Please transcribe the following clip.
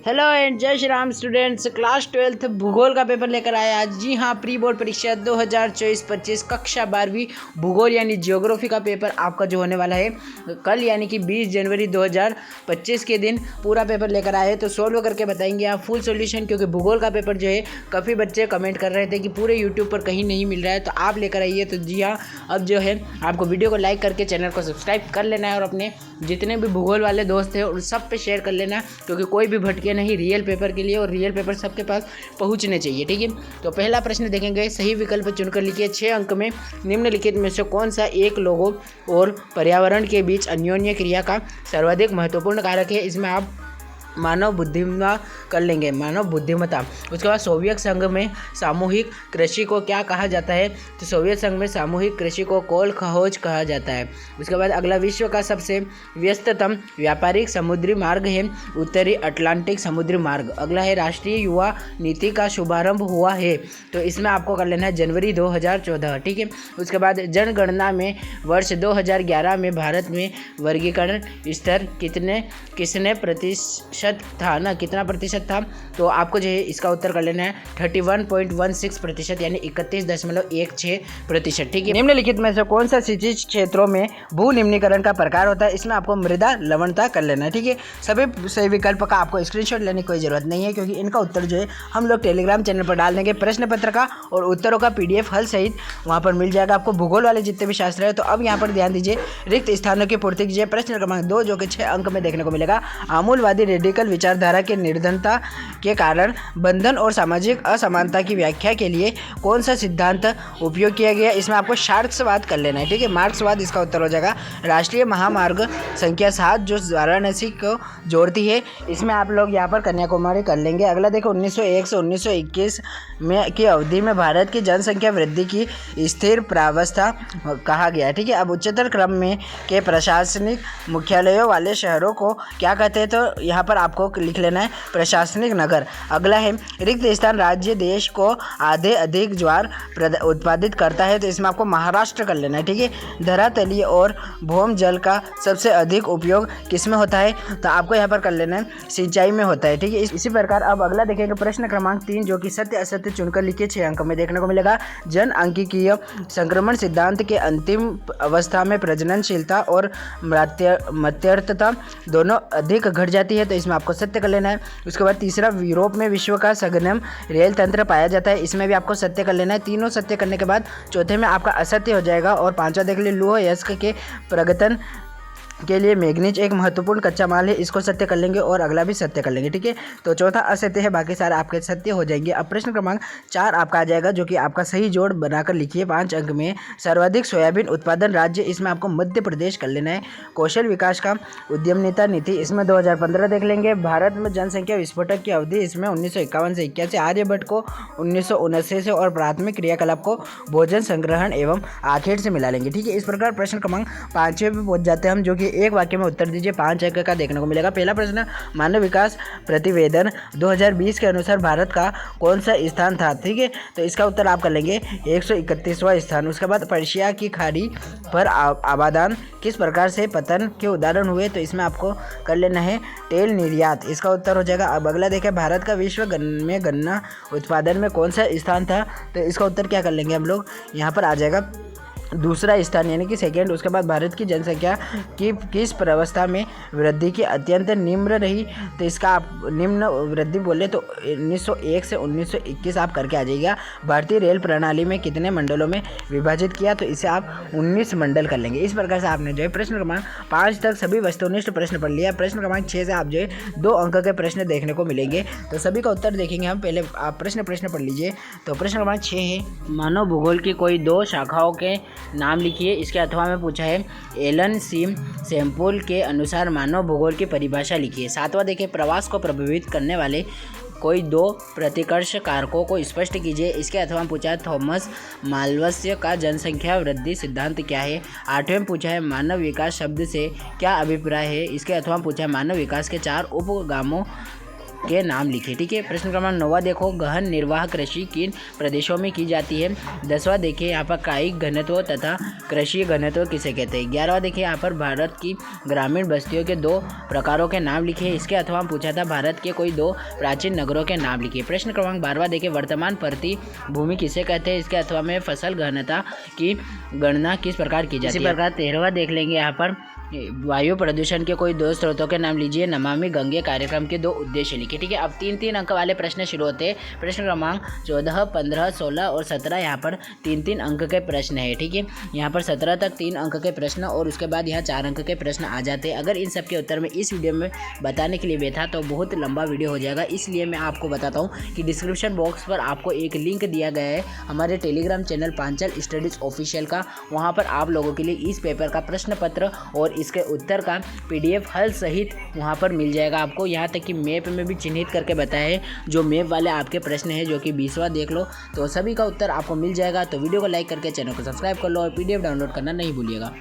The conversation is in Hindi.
हेलो एंड जय Shri Ram students. Class 12th भूगोल का पेपर लेकर आए आज। जी हाँ, प्री बोर्ड परीक्षा 2024-25 कक्षा 12वीं भूगोल यानी ज्योग्राफी का पेपर आपका जो होने वाला है कल यानी कि 20 जनवरी 2025 के दिन पूरा पेपर लेकर आए हैं। तो सोल्व करके बताएंगे आप फुल सॉल्यूशन, क्योंकि भूगोल का पेपर जो है काफ़ी बच्चे कमेंट कर रहे थे कि पूरे यूट्यूब पर कहीं नहीं मिल रहा है, तो आप लेकर आइए। तो जी हाँ, अब जो है आपको वीडियो को लाइक करके चैनल को सब्सक्राइब कर लेना है और अपने जितने भी भूगोल वाले दोस्त हैं उन सब पे शेयर कर लेना, क्योंकि कोई भी भटके नहीं रियल पेपर के लिए, और रियल पेपर सबके पास पहुंचने चाहिए। ठीक है, तो पहला प्रश्न देखेंगे। सही विकल्प चुनकर लिखिए। 6 अंक में निम्नलिखित में से कौन सा एक लोगों और पर्यावरण के बीच अन्योन्य क्रिया का सर्वाधिक महत्वपूर्ण कारक है। इसमें आप मानव बुद्धिमत्ता कर लेंगे, मानव बुद्धिमत्ता। उसके बाद सोवियत संघ में सामूहिक कृषि को क्या कहा जाता है, तो सोवियत संघ में सामूहिक कृषि को कोलखोज कहा जाता है। उसके बाद अगला, विश्व का सबसे व्यस्ततम व्यापारिक समुद्री मार्ग है उत्तरी अटलांटिक समुद्री मार्ग। अगला है, राष्ट्रीय युवा नीति का शुभारंभ हुआ है, तो इसमें आपको कर लेना है जनवरी 2014। ठीक है, उसके बाद जनगणना में वर्ष 2011 में भारत में वर्गीकरण स्तर किसने प्रतिशत था ना, कितना प्रतिशत था, तो आपको जो है इसका उत्तर कर लेना है 31.16% यानी 31.16%। ठीक है, निम्नलिखित में से कौन सा क्षितिज क्षेत्रों में भू निम्नीकरण का प्रकार होता है। इसमें आपको मृदा लवणता कर लेना है। ठीक है, सभी सही विकल्प का आपको स्क्रीनशॉट लेने की कोई जरूरत नहीं है, क्योंकि इनका उत्तर जो है हम लोग टेलीग्राम चैनल पर डाल देंगे। प्रश्न पत्र का और उत्तरों का PDF हल सहित वहाँ पर मिल जाएगा आपको, भूगोल वाले जितने भी शास्त्र है। तो अब यहाँ पर ध्यान दीजिए, रिक्त स्थानों की पूर्ति कीजिए। प्रश्न क्रमांक 2 जो कि 6 अंक में देखने को मिलेगा। आमूलवादी रेडिकल विचारधारा के निर्धनता के कारण बंधन और सामाजिक असमानता की व्याख्या के लिए कौन सा सिद्धांत उपयोग किया गया। इसमें आपको मार्क्सवाद कर लेना है। ठीक है, मार्क्सवाद इसका उत्तर हो जाएगा। राष्ट्रीय महामार्ग संख्या 7 जो वाराणसी को जोड़ती है, इसमें आप लोग यहाँ पर कन्याकुमारी कर लेंगे। अगला देखो, 1901 से 1921 में की अवधि में भारत की जनसंख्या वृद्धि की स्थिर प्रावस्था कहा गया है। ठीक है, अब उच्चतर क्रम में के प्रशासनिक मुख्यालयों वाले शहरों को क्या कहते हैं, तो यहाँ पर आपको लिख लेना है प्रशासनिक नगर। अगला है, रिक्त स्थान राज्य देश को आधे अधिक ज्वार उत्पादित करता है, तो इसमें आपको महाराष्ट्र कर लेना है। ठीक है, धरातलीय और भौम जल का सबसे अधिक उपयोग किसमें होता है, तो आपको यहाँ पर कर लेना है सिंचाई में होता है। ठीक है, इसी प्रकार अब अगला देखेंगे प्रश्न क्रमांक 3 जो कि सत्य असत्य चुनकर लिखिए। 6 अंक में देखने को मिलेगा। जन अंकिकीय संक्रमण सिद्धांत के अंतिम अवस्था में प्रजननशीलता और मत्यर्थता दोनों अधिक घट जाती है, तो इसमें आपको सत्य कर लेना है। उसके बाद तीसरा, यूरोप में विश्व का सघनम रेल तंत्र पाया जाता है, इसमें भी आपको सत्य कर लेना है। तीनों सत्य करने के बाद चौथे में आपका असत्य हो जाएगा। और पांचवा देख लीजिए, लौह अयस्क के प्रगतन के लिए मैग्नीज एक महत्वपूर्ण कच्चा माल है, इसको सत्य कर लेंगे और अगला भी सत्य कर लेंगे। ठीक है, तो चौथा असत्य है, बाकी सारे आपके सत्य हो जाएंगे। अब प्रश्न क्रमांक 4 आपका आ जाएगा, जो कि आपका सही जोड़ बनाकर लिखिए। 5 अंक में सर्वाधिक सोयाबीन उत्पादन राज्य, इसमें आपको मध्य प्रदेश कर लेना है। कौशल विकास का उद्यमिता नीति, इसमें 2015 देख लेंगे। भारत में जनसंख्या विस्फोटक की अवधि, इसमें 1951 से 81। आर्यभट्ट को 1979 से, और प्राथमिक क्रियाकलाप को भोजन संग्रहण एवं आखेट से मिला लेंगे। ठीक है, इस प्रकार प्रश्न क्रमांक 5वें पे पहुंच जाते हैं हम, जो कि एक वाक्य में उत्तर दीजिए। 5 अंक का देखने को मिलेगा। पहला प्रश्न, मानव विकास प्रतिवेदन 2020 के अनुसार भारत का कौन सा स्थान था। ठीक है, तो इसका उत्तर आप कर लेंगे 131वां स्थान। उसके बाद, पर्शिया की खाड़ी पर आबादान किस प्रकार से पतन के उदाहरण हुए, तो इसमें आपको कर लेना है तेल निर्यात, इसका उत्तर हो जाएगा। अब अगला देखें, भारत का विश्व में गन्ना उत्पादन में कौन सा स्थान था, तो इसका उत्तर क्या कर लेंगे हम लोग, यहाँ पर आ जाएगा दूसरा स्थान यानी कि सेकेंड। उसके बाद, भारत की जनसंख्या की किस प्रावस्था में वृद्धि की अत्यंत निम्न रही, तो इसका आप निम्न वृद्धि बोले तो 1901 से 1921 आप करके आ जाइएगा। भारतीय रेल प्रणाली में कितने मंडलों में विभाजित किया, तो इसे आप 19 मंडल कर लेंगे। इस प्रकार से आपने जो है प्रश्न क्रमांक 5 तक सभी वस्तुनिष्ठ प्रश्न पढ़ लिया। प्रश्न क्रमांक 6 से आप जो है 2 अंक के प्रश्न देखने को मिलेंगे, तो सभी का उत्तर देखेंगे हम। पहले आप प्रश्न पढ़ लीजिए। तो प्रश्न क्रमांक 6 है, मानव भूगोल की कोई 2 शाखाओं के नाम लिखिए। इसके अथवा में पूछा है, एलन सैम्पल के अनुसार मानव भूगोल की परिभाषा लिखिए। 7वां देखिए, प्रवास को प्रभावित करने वाले कोई 2 प्रतिकर्ष कारकों को स्पष्ट कीजिए। इसके अथवा में पूछा है, थॉमस माल्वस का जनसंख्या वृद्धि सिद्धांत क्या है। 8वें में पूछा है, मानव विकास शब्द से क्या अभिप्राय है। इसके अथवा में पूछा है, मानव विकास के 4 उपगामों के नाम लिखे। ठीक है, प्रश्न क्रमांक 9 देखो, गहन निर्वाह कृषि किन प्रदेशों में की जाती है। 10वां देखिए यहाँ पर कायिक घनत्व तथा कृषि घनत्व किसे कहते हैं। 11वां देखिए यहाँ पर भारत की ग्रामीण बस्तियों के 2 प्रकारों के नाम लिखे। इसके अथवा पूछा था भारत के कोई 2 प्राचीन नगरों के नाम लिखे। प्रश्न क्रमांक 12वां देखिए, वर्तमान प्रति भूमि किसे कहते हैं। इसके अथवा में फसल घनता की गणना किस प्रकार की जाती है। इसी प्रकार 13वां देख लेंगे यहाँ पर, वायु प्रदूषण के कोई 2 स्रोतों के नाम लीजिए। नमामि गंगे कार्यक्रम के 2 उद्देश्य लिखे। ठीक है, अब 3-3 अंक वाले प्रश्न शुरू होते हैं। प्रश्न क्रमांक 14, 15, 16 और 17 यहाँ पर 3-3 अंक के प्रश्न है। ठीक है, यहाँ पर 17 तक 3 अंक के प्रश्न और उसके बाद यहाँ 4 अंक के प्रश्न आ जाते हैं। अगर इन सब के उत्तर में इस वीडियो में बताने के लिए बैठा तो बहुत लंबा वीडियो हो जाएगा, इसलिए मैं आपको बताता हूँ कि डिस्क्रिप्शन बॉक्स पर आपको एक लिंक दिया गया है हमारे Telegram channel Panchal studies official का। वहाँ पर आप लोगों के लिए इस पेपर का प्रश्न पत्र और इसके उत्तर का PDF हल सहित वहाँ पर मिल जाएगा आपको। यहाँ तक कि मैप में भी चिन्हित करके बताया है, जो मैप वाले आपके प्रश्न है जो कि 20वां देख लो, तो सभी का उत्तर आपको मिल जाएगा। तो वीडियो को लाइक करके चैनल को सब्सक्राइब कर लो और PDF डाउनलोड करना नहीं भूलिएगा।